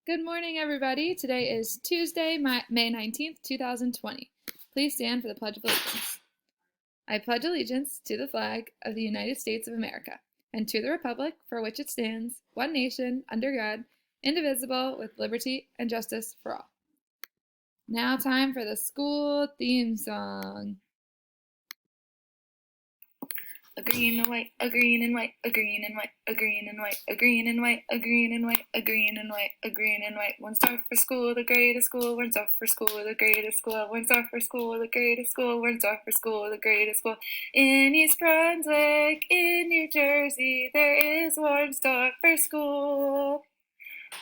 Good morning, everybody. Today is Tuesday, May 19th, 2020. Please stand for the Pledge of Allegiance. I pledge allegiance to the flag of the United States of America and to the republic for which it stands, one nation, under God, indivisible, with liberty and justice for all. Now time for the school theme song. A green and white, a green and white, a green and white, a green and white, a green and white, a green and white, a green and white, a green and white. One's off for school, the greatest school. One's off for school, the greatest school. One's off for school, the greatest school. One's off for school, the greatest school. In East Brunswick, in New Jersey, there is Warnsdorf for school.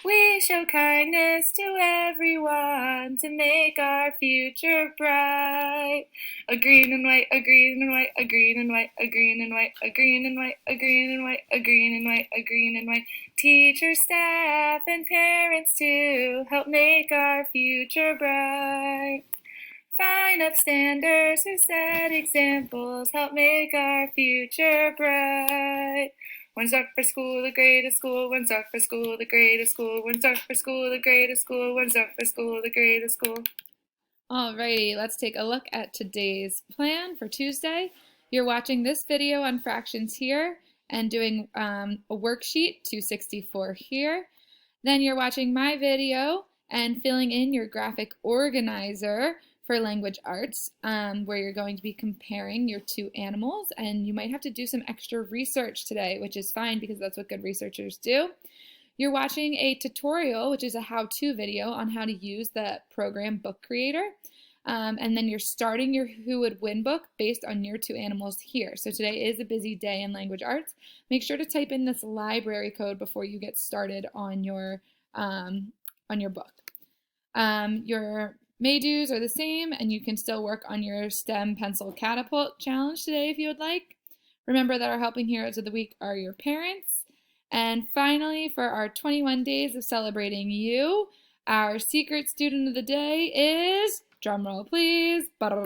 We show kindness to everyone to make our future bright. A green and white, a green and white, a green and white, a green and white, a green and white, a green and white, a green and white, a green and white. Teachers, staff, and parents too help make our future bright. Fine upstanders who set examples help make our future bright. One's off for school, the greatest school. One's off for school, the greatest school. One's off for school, the greatest school. One's off for school, the greatest school. Alrighty, let's take a look at today's plan for Tuesday. You're watching this video on fractions here and doing a worksheet 264 here. Then you're watching my video and filling in your graphic organizer for language arts, where you're going to be comparing your two animals, and you might have to do some extra research today, which is fine because that's what good researchers do. You're watching a tutorial, which is a how-to video on how to use the program Book Creator. And then you're starting your Who Would Win book based on your two animals here. So today is a busy day in language arts. Make sure to type in this library code before you get started on your book. Your May-dos are the same, and you can still work on your STEM Pencil Catapult challenge today if you would like. Remember that our helping heroes of the week are your parents. And finally, for our 21 days of celebrating you, our secret student of the day is, drumroll please, Bella!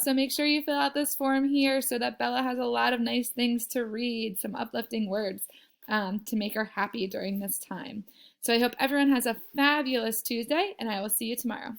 So make sure you fill out this form here so that Bella has a lot of nice things to read, some uplifting words to make her happy during this time. So I hope everyone has a fabulous Tuesday, and I will see you tomorrow.